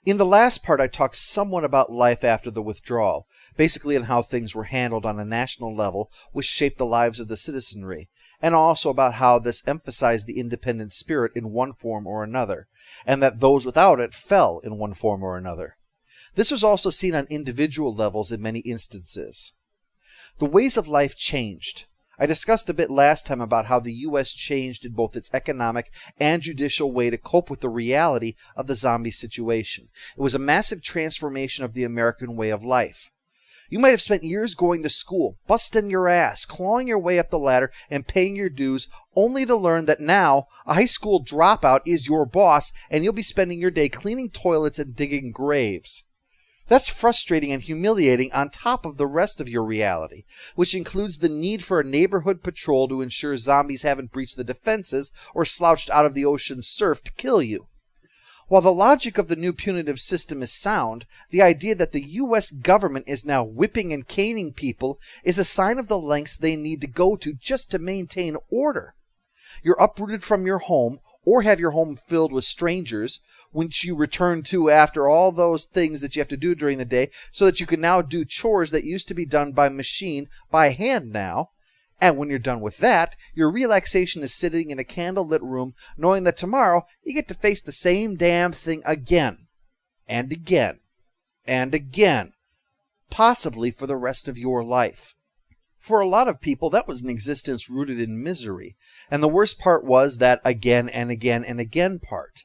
In the last part, I talked somewhat about life after the withdrawal, basically on how things were handled on a national level, which shaped the lives of the citizenry, and also about how this emphasized the independent spirit in one form or another, and that those without it fell in one form or another. This was also seen on individual levels in many instances. The ways of life changed. I discussed a bit last time about how the U.S. changed in both its economic and judicial way to cope with the reality of the zombie situation. It was a massive transformation of the American way of life. You might have spent years going to school, busting your ass, clawing your way up the ladder, and paying your dues, only to learn that now a high school dropout is your boss, and you'll be spending your day cleaning toilets and digging graves. That's frustrating and humiliating on top of the rest of your reality, which includes the need for a neighborhood patrol to ensure zombies haven't breached the defenses or slouched out of the ocean's surf to kill you. While the logic of the new punitive system is sound, the idea that the U.S. government is now whipping and caning people is a sign of the lengths they need to go to just to maintain order. You're uprooted from your home, or have your home filled with strangers, which you return to after all those things that you have to do during the day, so that you can now do chores that used to be done by machine, by hand now. And when you're done with that, your relaxation is sitting in a candlelit room, knowing that tomorrow you get to face the same damn thing again, and again, and again, possibly for the rest of your life. For a lot of people, that was an existence rooted in misery, and the worst part was that again and again and again part.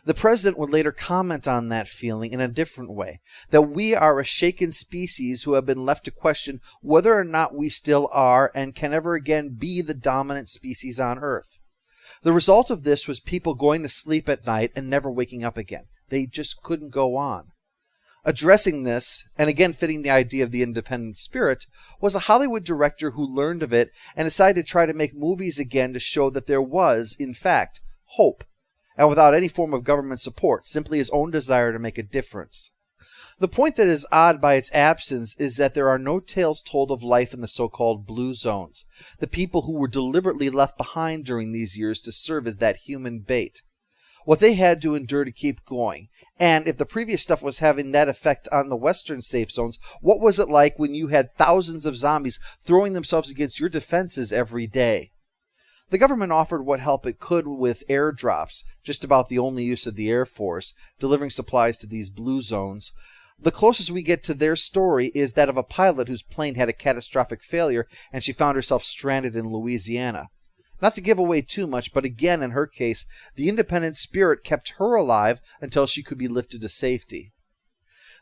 The president would later comment on that feeling in a different way, that we are a shaken species who have been left to question whether or not we still are and can ever again be the dominant species on Earth. The result of this was people going to sleep at night and never waking up again. They just couldn't go on. Addressing this, and again fitting the idea of the independent spirit, was a Hollywood director who learned of it and decided to try to make movies again to show that there was, in fact, hope, and without any form of government support, simply his own desire to make a difference. The point that is odd by its absence is that there are no tales told of life in the so-called blue zones, the people who were deliberately left behind during these years to serve as that human bait. What they had to endure to keep going, and if the previous stuff was having that effect on the western safe zones, what was it like when you had thousands of zombies throwing themselves against your defenses every day? The government offered what help it could with airdrops, just about the only use of the Air Force, delivering supplies to these blue zones. The closest we get to their story is that of a pilot whose plane had a catastrophic failure and she found herself stranded in Louisiana. Not to give away too much, but again in her case, the independent spirit kept her alive until she could be lifted to safety.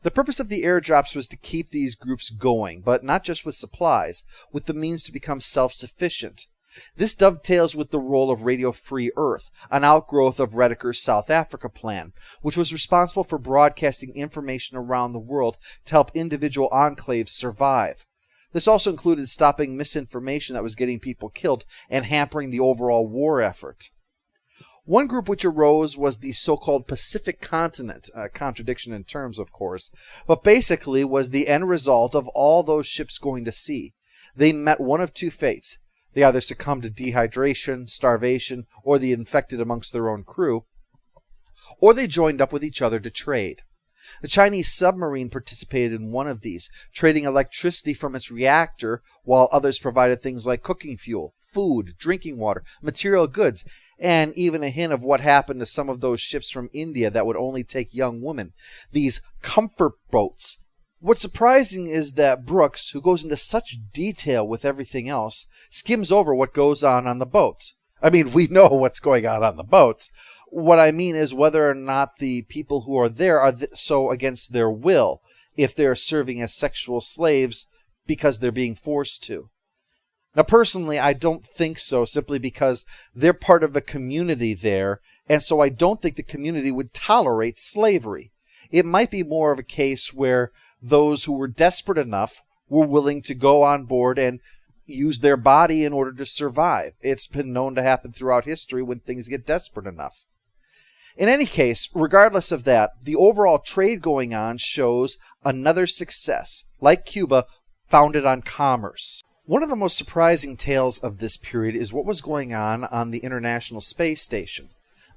The purpose of the airdrops was to keep these groups going, but not just with supplies, with the means to become self-sufficient. This dovetails with the role of Radio Free Earth, an outgrowth of Rediker's South Africa plan, which was responsible for broadcasting information around the world to help individual enclaves survive. This also included stopping misinformation that was getting people killed and hampering the overall war effort. One group which arose was the so-called Pacific Continent, a contradiction in terms, of course, but basically was the end result of all those ships going to sea. They met one of two fates. They either succumbed to dehydration, starvation, or the infected amongst their own crew, or they joined up with each other to trade. The Chinese submarine participated in one of these, trading electricity from its reactor, while others provided things like cooking fuel, food, drinking water, material goods, and even a hint of what happened to some of those ships from India that would only take young women, these comfort boats. What's surprising is that Brooks, who goes into such detail with everything else, skims over what goes on the boats. I mean, we know what's going on the boats. What I mean is whether or not the people who are there are so against their will, if they're serving as sexual slaves because they're being forced to. Now, personally, I don't think so, simply because they're part of a community there, and so I don't think the community would tolerate slavery. It might be more of a case where those who were desperate enough were willing to go on board and use their body in order to survive. It's been known to happen throughout history when things get desperate enough. In any case, regardless of that, the overall trade going on shows another success, like Cuba, founded on commerce. One of the most surprising tales of this period is what was going on the International Space Station.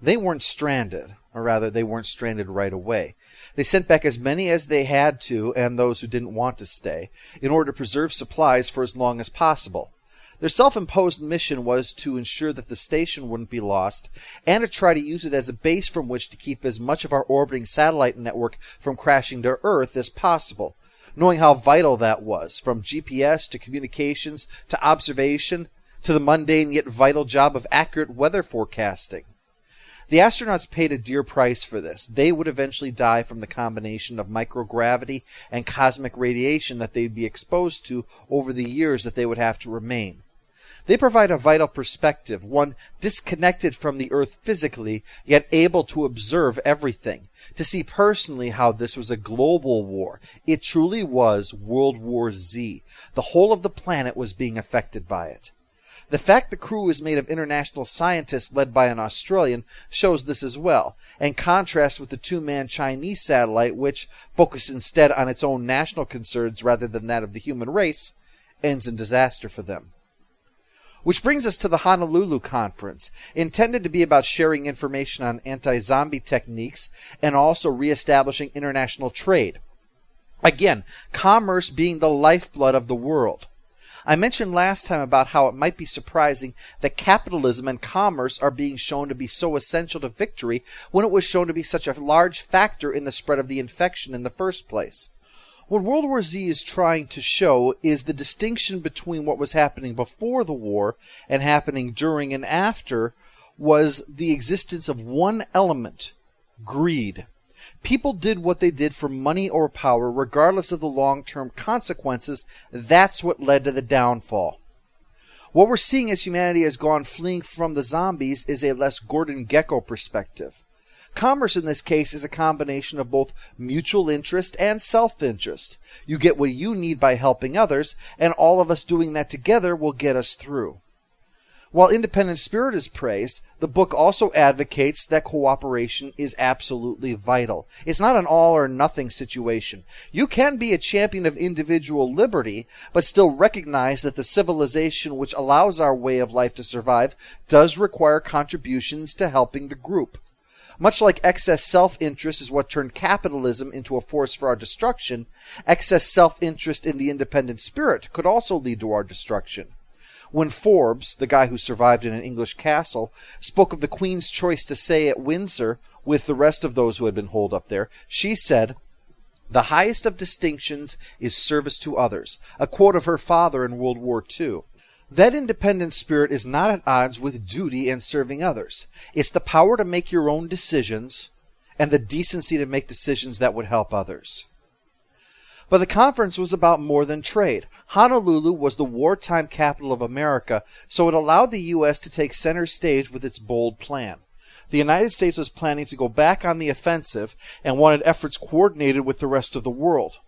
They weren't stranded, or rather, they weren't stranded right away. They sent back as many as they had to, and those who didn't want to stay, in order to preserve supplies for as long as possible. Their self-imposed mission was to ensure that the station wouldn't be lost, and to try to use it as a base from which to keep as much of our orbiting satellite network from crashing to Earth as possible, knowing how vital that was, from GPS to communications to observation to the mundane yet vital job of accurate weather forecasting. The astronauts paid a dear price for this. They would eventually die from the combination of microgravity and cosmic radiation that they'd be exposed to over the years that they would have to remain. They provide a vital perspective, one disconnected from the Earth physically, yet able to observe everything, to see personally how this was a global war. It truly was World War Z. The whole of the planet was being affected by it. The fact the crew is made of international scientists led by an Australian shows this as well, and contrasts with the two-man Chinese satellite, which, focused instead on its own national concerns rather than that of the human race, ends in disaster for them. Which brings us to the Honolulu Conference, intended to be about sharing information on anti-zombie techniques and also reestablishing international trade. Again, commerce being the lifeblood of the world. I mentioned last time about how it might be surprising that capitalism and commerce are being shown to be so essential to victory when it was shown to be such a large factor in the spread of the infection in the first place. What World War Z is trying to show is the distinction between what was happening before the war and happening during and after was the existence of one element: greed. People did what they did for money or power, regardless of the long-term consequences. That's what led to the downfall. What we're seeing as humanity has gone fleeing from the zombies is a less Gordon Gekko perspective. Commerce in this case is a combination of both mutual interest and self-interest. You get what you need by helping others, and all of us doing that together will get us through. While independent spirit is praised, the book also advocates that cooperation is absolutely vital. It's not an all-or-nothing situation. You can be a champion of individual liberty, but still recognize that the civilization which allows our way of life to survive does require contributions to helping the group. Much like excess self-interest is what turned capitalism into a force for our destruction, excess self-interest in the independent spirit could also lead to our destruction. When Forbes, the guy who survived in an English castle, spoke of the Queen's choice to stay at Windsor with the rest of those who had been holed up there, she said, "The highest of distinctions is service to others," a quote of her father in World War II. That independent spirit is not at odds with duty and serving others. It's the power to make your own decisions and the decency to make decisions that would help others. But the conference was about more than trade. Honolulu was the wartime capital of America, so it allowed the U.S. to take center stage with its bold plan. The United States was planning to go back on the offensive and wanted efforts coordinated with the rest of the world.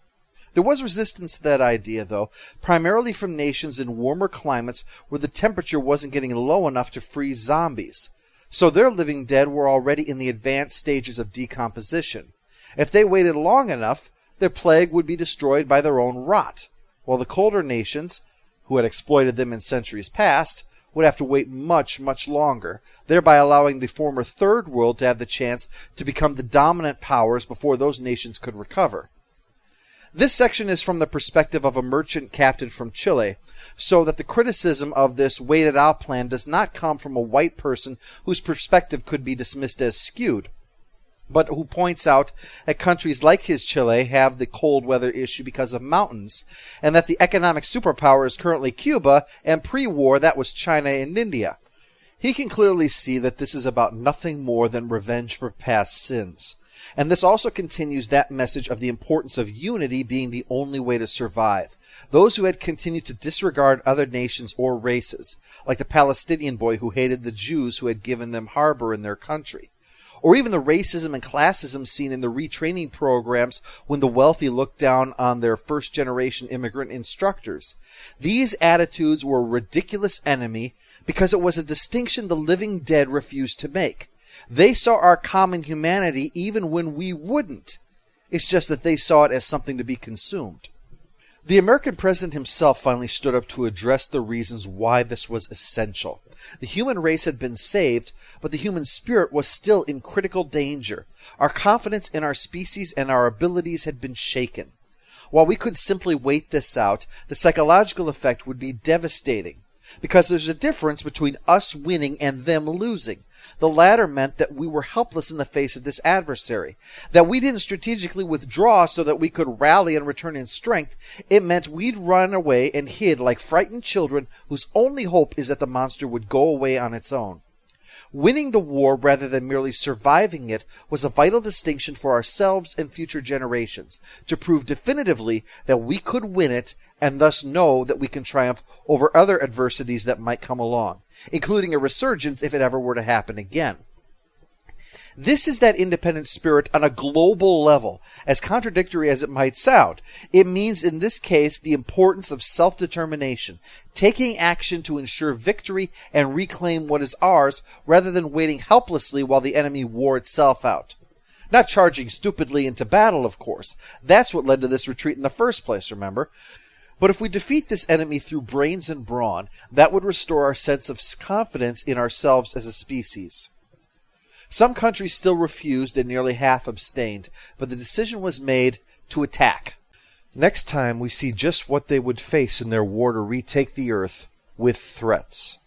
There was resistance to that idea, though, primarily from nations in warmer climates where the temperature wasn't getting low enough to freeze zombies. So their living dead were already in the advanced stages of decomposition. If they waited long enough, their plague would be destroyed by their own rot, while the colder nations, who had exploited them in centuries past, would have to wait much, much longer, thereby allowing the former Third World to have the chance to become the dominant powers before those nations could recover. This section is from the perspective of a merchant captain from Chile, so that the criticism of this waited-out plan does not come from a white person whose perspective could be dismissed as skewed, but who points out that countries like his Chile have the cold weather issue because of mountains, and that the economic superpower is currently Cuba, and pre-war that was China and India. He can clearly see that this is about nothing more than revenge for past sins. And this also continues that message of the importance of unity being the only way to survive. Those who had continued to disregard other nations or races, like the Palestinian boy who hated the Jews who had given them harbor in their country, or even the racism and classism seen in the retraining programs when the wealthy looked down on their first-generation immigrant instructors. These attitudes were a ridiculous enemy because it was a distinction the living dead refused to make. They saw our common humanity even when we wouldn't. It's just that they saw it as something to be consumed. The American president himself finally stood up to address the reasons why this was essential. The human race had been saved, but the human spirit was still in critical danger. Our confidence in our species and our abilities had been shaken. While we could simply wait this out, the psychological effect would be devastating, because there's a difference between us winning and them losing. The latter meant that we were helpless in the face of this adversary, that we didn't strategically withdraw so that we could rally and return in strength. It meant we'd run away and hid like frightened children whose only hope is that the monster would go away on its own. Winning the war rather than merely surviving it was a vital distinction for ourselves and future generations, to prove definitively that we could win it and thus know that we can triumph over other adversities that might come along, including a resurgence if it ever were to happen again. This is that independent spirit on a global level. As contradictory as it might sound, it means in this case the importance of self-determination, taking action to ensure victory and reclaim what is ours rather than waiting helplessly while the enemy wore itself out. Not charging stupidly into battle, of course. That's what led to this retreat in the first place, remember? But if we defeat this enemy through brains and brawn, that would restore our sense of confidence in ourselves as a species. Some countries still refused and nearly half abstained, but the decision was made to attack. Next time we see just what they would face in their war to retake the earth with threats.